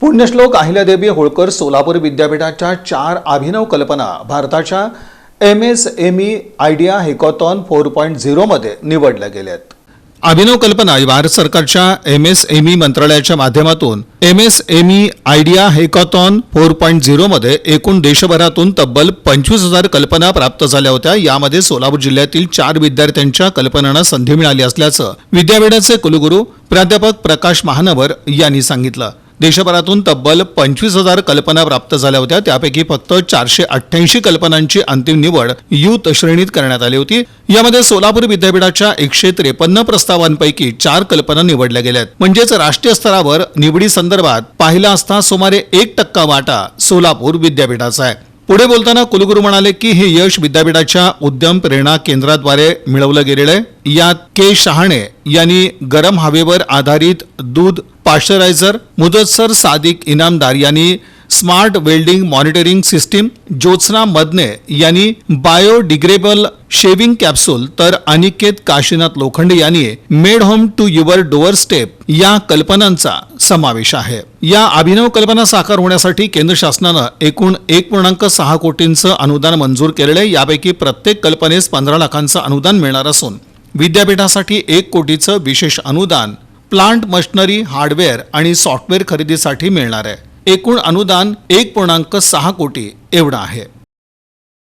पुण्यश्लोक अहिल्यादेवी होळकर सोलापूर विद्यापीठाच्या 4 अभिनव कल्पना भारताच्या MSME आयडिया हॅकाथॉन 4.0 मध्ये निवडल्या गेल्यात। अभिनव कल्पना भारत सरकारच्या MSME मंत्रालयाच्या माध्यमातून MSME आयडिया हॅकाथॉन 4.0 मध्ये एकूण देशभरातून तब्बल 25,000 कल्पना प्राप्त झाल्या होत्या। यामध्ये सोलापूर जिल्ह्यातील 4 विद्यार्थ्यांच्या कल्पनांना संधी मिळाली असल्याचं विद्यापीठाचे कुलगुरू प्राध्यापक प्रकाश महानवर यांनी सांगितलं। देशभरातून तब्बल 25,000 कल्पना प्राप्त झाल्या होत्या। त्यापैकी फक्त 488 कल्पनांची अंतिम निवड युथ श्रेणीत करण्यात आली होती। यामध्ये सोलापूर विद्यापीठाच्या 153 प्रस्तावांपैकी 4 कल्पना निवडल्या गेल्यात। म्हणजेच राष्ट्रीय स्तरावर निवडी संदर्भात पाहिला असता सुमारे 1% वाटा सोलापूर विद्यापीठाचा आहे। पुढे बोलताना कुलगुरू म्हणाले की हे यश विद्यापीठाच्या उद्यम प्रेरणा केंद्राद्वारे मिळवलं गेलेलं आहे। यात के शहाणे यांनी गरम हवेवर आधारित दूध पाश्चरायझर, मुदस्सर सादिक इनामदार यांनी smart welding monitoring system, Jyotsna Madane यांनी बायोडिग्रेडेबल शेविंग कॅप्सूल, तर अनिकेत काशीनाथ लोखंडे यांनी made home to your doorstep या कल्पनांचा समावेश आहे। या अभिनव कल्पना साकार होण्यासाठी केंद्र शासनानं एकूण 1.6 कोटींचं अनुदान मंजूर केलेलं आहे। यापैकी प्रत्येक कल्पनेस 15 लाखांचं अनुदान मिळणार असून विद्यापीठासाठी 1 कोटीचं विशेष अनुदान प्लांट मशिनरी, हार्डवेअर आणि सॉफ्टवेअर खरेदीसाठी मिळणार आहे। एकूण अनुदान 1.6 कोटी एवढं आहे।